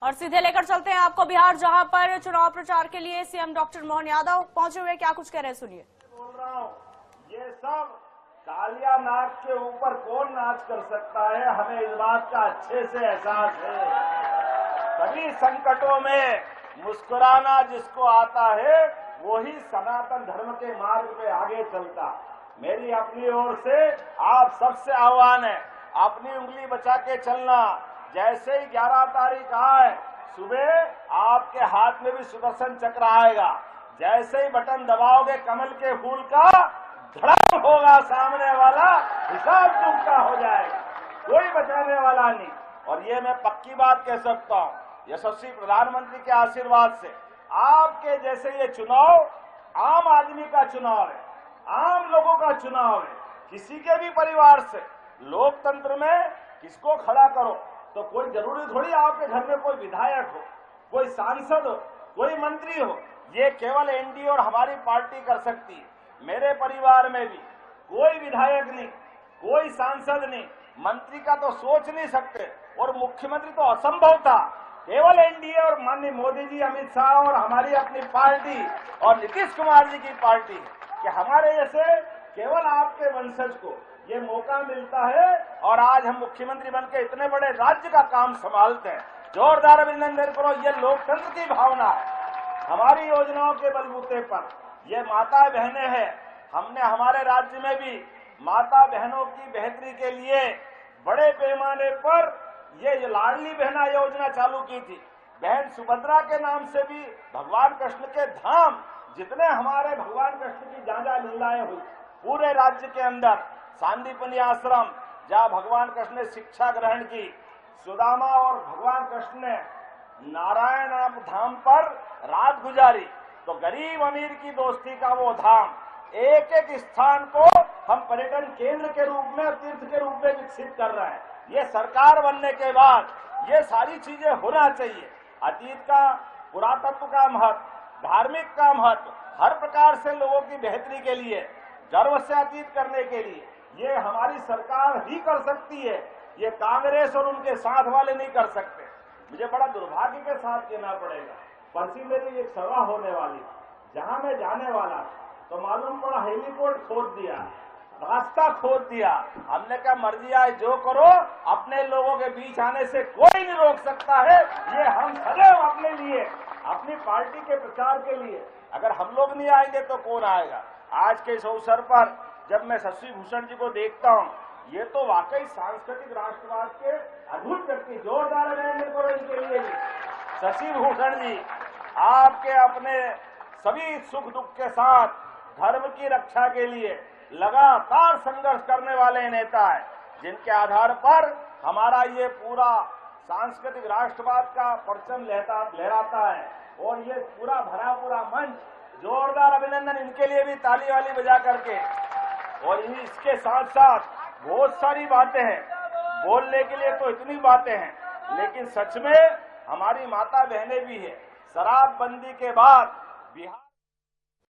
और सीधे लेकर चलते हैं आपको बिहार, जहां पर चुनाव प्रचार के लिए सीएम डॉक्टर मोहन यादव पहुंचे हुए, क्या कुछ कह रहे हैं सुनिए। बोल रहा हूँ, ये सब कालिया नाग के ऊपर कौन नाच कर सकता है, हमें इस बात का अच्छे से एहसास है। सभी संकटों में मुस्कुराना जिसको आता है वही सनातन धर्म के मार्ग पे आगे चलता। मेरी अपनी ओर से आप सबसे आह्वान है, अपनी उंगली बचा के चलना। जैसे ही 11 तारीख आए सुबह आपके हाथ में भी सुदर्शन चक्र आएगा। जैसे ही बटन दबाओगे कमल के फूल का धड़क होगा, सामने वाला हिसाब चुकता हो जाएगा, कोई बचाने वाला नहीं। और ये मैं पक्की बात कह सकता हूँ, यशस्वी प्रधानमंत्री के आशीर्वाद से आपके जैसे ये चुनाव आम आदमी का चुनाव है, आम लोगों का चुनाव है। किसी के भी परिवार से लोकतंत्र में किसको खड़ा करो तो कोई जरूरी थोड़ी आपके घर में कोई विधायक हो, कोई सांसद हो, कोई मंत्री हो। ये केवल एनडीए और हमारी पार्टी कर सकती है। मेरे परिवार में भी कोई विधायक नहीं, कोई सांसद नहीं, मंत्री का तो सोच नहीं सकते और मुख्यमंत्री तो असंभव था। केवल एनडीए और माननीय मोदी जी, अमित शाह और हमारी अपनी पार्टी और नीतीश कुमार जी की पार्टी कि हमारे जैसे केवल आपके वंशज को ये मौका मिलता है और आज हम मुख्यमंत्री बनकर इतने बड़े राज्य का काम संभालते हैं। जोरदार अभिनंदन करो, ये लोकतंत्र की भावना है। हमारी योजनाओं के बलबूते पर ये माता बहनें हैं। हमने हमारे राज्य में भी माता बहनों की बेहतरी के लिए बड़े पैमाने पर ये लाडली बहना योजना चालू की थी। बहन सुभद्रा के नाम से भी भगवान कृष्ण के धाम, जितने हमारे भगवान कृष्ण की जहाँ लीलाएं हुई पूरे राज्य के अंदर, सांदीपनी आश्रम जहाँ भगवान कृष्ण ने शिक्षा ग्रहण की, सुदामा और भगवान कृष्ण ने नारायण धाम पर रात गुजारी, तो गरीब अमीर की दोस्ती का वो धाम, एक एक स्थान को हम पर्यटन केंद्र के रूप में, तीर्थ के रूप में विकसित कर रहे हैं। ये सरकार बनने के बाद ये सारी चीजें होना चाहिए। अतीत का पुरातत्व का महत्व, धार्मिक का महत्व, हर प्रकार से लोगों की बेहतरी के लिए, गर्व से अतीत करने के लिए ये हमारी सरकार ही कर सकती है। ये कांग्रेस और उनके साथ वाले नहीं कर सकते। मुझे बड़ा दुर्भाग्य के साथ कहना पड़ेगा, परसी मेरी एक सभा होने वाली, जहां मैं जाने वाला तो मालूम पड़ा हेलीपोर्ट खोद दिया, रास्ता खोद दिया। हमने कहा मर्जी आए जो करो, अपने लोगों के बीच आने से कोई नहीं रोक सकता है। ये हम सदैव अपने लिए, अपनी पार्टी के प्रचार के लिए, अगर हम लोग नहीं आएंगे तो कौन आएगा। आज के इस अवसर पर जब मैं शशि भूषण जी को देखता हूँ, ये तो वाकई सांस्कृतिक राष्ट्रवाद के अद्भुत व्यक्ति, जोरदार अभिनंदन करो इनके लिए भी। शशि भूषण जी आपके अपने सभी सुख दुख के साथ धर्म की रक्षा के लिए लगातार संघर्ष करने वाले नेता है, जिनके आधार पर हमारा ये पूरा सांस्कृतिक राष्ट्रवाद का परचम लहराता है। और ये पूरा भरा पूरा मंच, जोरदार अभिनंदन इनके लिए भी, ताली वाली बजा करके। और इसके साथ साथ बहुत सारी बातें हैं, बोलने के लिए तो इतनी बातें हैं, लेकिन सच में हमारी माता बहनें भी है। शराबबंदी के बाद बिहार